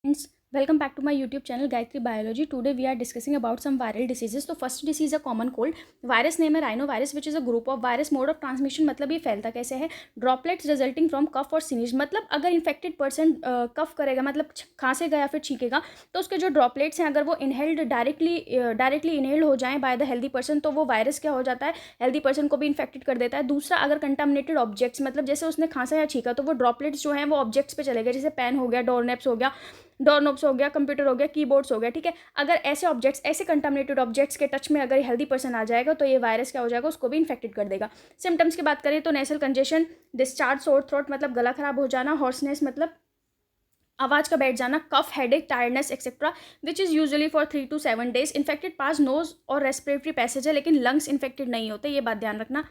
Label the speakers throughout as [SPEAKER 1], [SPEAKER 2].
[SPEAKER 1] Friends, welcome back to my YouTube channel Gayatri Biology. Today we are discussing about some viral diseases. तो first disease है common cold. Virus name है rhino virus which is a group of virus. Mode of transmission मतलब ये फैलता कैसे है. Droplets resulting from कफ और सीनीज. मतलब अगर इन्फेक्टेड पर्सन कफ करेगा मतलब खांसेगा या फिर छींकेगा तो उसके जो ड्रॉपलेट्स हैं अगर वो इनहेल्ड डायरेक्टली इनहेल्ड हो जाएं बाय द हेल्दी पर्सन तो वो वायरस क्या हो जाता है, हेल्दी पर्सन को भी इन्फेक्टेड कर देता है. दूसरा, अगर कंटामिनेटेड ऑब्जेक्ट्स मतलब जैसे उसने खांसा या छींका तो वो ड्रॉपलेट्स जो हैं वो ऑब्जेक्ट्स पे चले गए, जैसे पेन हो गया, डोरनॉब्स हो गया, कंप्यूटर हो गया, कीबोर्ड्स हो गया. ठीक है, अगर ऐसे ऑब्जेक्ट्स, ऐसे कंटामिनेटेड ऑब्जेक्ट्स के टच में अगर हेल्दी पर्सन आ जाएगा तो ये वायरस क्या हो जाएगा, उसको भी इन्फेक्टेड कर देगा. सिम्टम्स की बात करें तो नेसल कंजेशन, डिस्चार्ज, सोर थ्रोट मतलब गला खराब हो जाना, हॉर्सनेस मतलब आवाज का बैठ जाना, cough, headache, tiredness etcetera, which is usually for 3 to 7 days. Infected पास नोज और रेस्पिरेटरी पैसेज है लेकिन लंग्स इन्फेक्टेड नहीं होते, ये बात ध्यान रखना.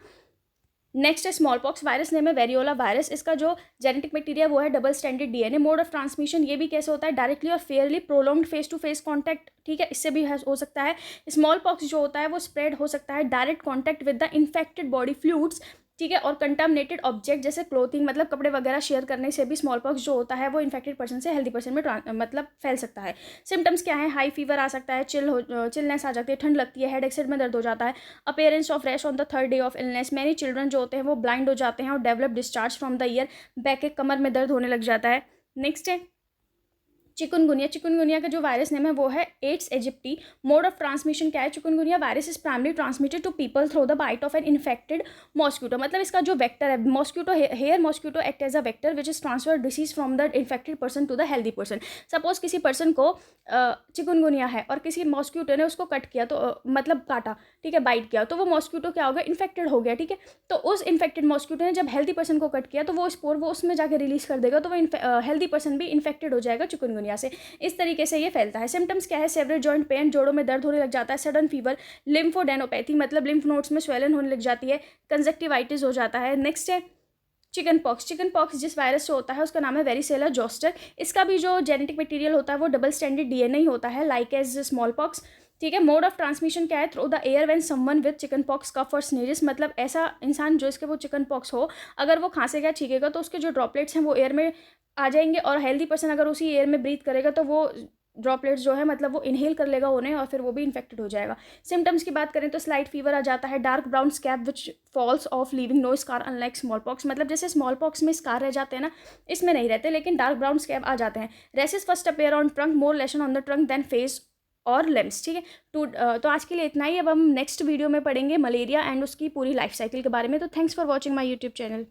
[SPEAKER 1] नेक्स्ट है स्मॉल पॉक्स. वायरस नेम है वेरियोला वायरस. इसका जो जेनेटिक मटेरियल वो है double standard DNA. Mode of transmission ये भी कैसे होता है, डायरेक्टली और fairly prolonged face to face contact. ठीक है, इससे भी हो सकता है. स्मॉल पॉक्स जो होता है वो स्प्रेड हो सकता है direct contact with the infected body fluids. ठीक है, और कंटामिनेटेड ऑब्जेक्ट जैसे क्लोथिंग मतलब कपड़े वगैरह शेयर करने से भी स्मॉल पॉक्स जो होता है वो इन्फेक्टेड पर्सन से हेल्दी पर्सन में मतलब फैल सकता है. सिम्टम्स क्या है, हाई फीवर आ सकता है, चिलनेस आ जाती है, ठंड लगती है, हेड एक सिर में दर्द हो जाता है, appearance of rash on the third day of illness. Many children जो होते हैं वो ब्लाइंड हो जाते हैं और develop discharge from the year. Back एक कमर में दर्द होने लग जाता है. नेक्स्ट है चिकुनगुनिया. चिकुनगुनिया का जो वायरस नेम है वो है Aedes aegypti. Mode of transmission क्या है, chikungunya virus is primary transmitted to people through the bite of an infected mosquito. मतलब इसका जो वेक्टर है mosquito, here mosquito act as a vector which is transfer disease from the infected person to the healthy person. Suppose किसी person को chikungunya है और किसी mosquito ने उसको कट किया तो मतलब काटा, ठीक है, बाइट किया, तो वो मॉस्क्यूटो क्या हो गया, इन्फेक्टेड हो गया. ठीक है, तो उस इन्फेक्टेड मॉस्क्यूटो ने जब हेल्दी पर्सन को कट किया तो वो स्पोर वो उसमें जाके रिलीज कर देगा, तो वो हेल्दी पर्सन भी इन्फेक्टेड हो जाएगा चिकुनगुनिया से. इस तरीके से ये फैलता है. सिम्टम्स क्या है, सेवरल जॉइंट पेन, जोड़ों में दर्द होने लग जाता है, सडन फीवर, लिम्फोडेनोपैथी मतलब लिम्फ नोड्स में स्वेलन होने लग जाती है, कंजक्टिवाइटिस हो जाता है. नेक्स्ट है चिकन पॉक्स. चिकन पॉक्स जिस वायरस से होता है उसका नाम है वेरिसेला जोस्टर. इसका भी जो जेनेटिक मटेरियल होता है वो डबल स्टैंडर्ड डीएनए ही होता है लाइक एज स्मॉल पॉक्स. ठीक है, मोड ऑफ ट्रांसमिशन क्या है, through the air when someone with chicken pox, cough और स्नीजेस. मतलब ऐसा इंसान जो इसके वो चिकन पॉक्स हो, अगर वो खांसेगा छींकेगा तो उसके जो ड्रॉपलेट्स हैं वो एयर में आ जाएंगे और हेल्दी पर्सन अगर उसी एयर में ब्रीथ करेगा तो वो ड्रॉपलेट्स जो है मतलब वो इनहेल कर लेगा उन्हें और फिर वो भी इन्फेक्टेड हो जाएगा. सिम्टम्स की बात करें तो स्लाइट फीवर आ जाता है, dark brown scab which falls off leaving no scar unlike small pox. मतलब जैसे स्मॉल पॉक्स में स्कार रह जाते हैं ना, इसमें नहीं रहते लेकिन डार्क ब्राउन स्कैब आ जाते हैं. Rashes first appear on trunk, more lesion on the trunk then face और लिम्स. ठीक है, तो आज के लिए इतना ही. अब हम नेक्स्ट वीडियो में पढ़ेंगे मलेरिया एंड उसकी पूरी लाइफ साइकिल के बारे में. तो thanks for watching my YouTube channel.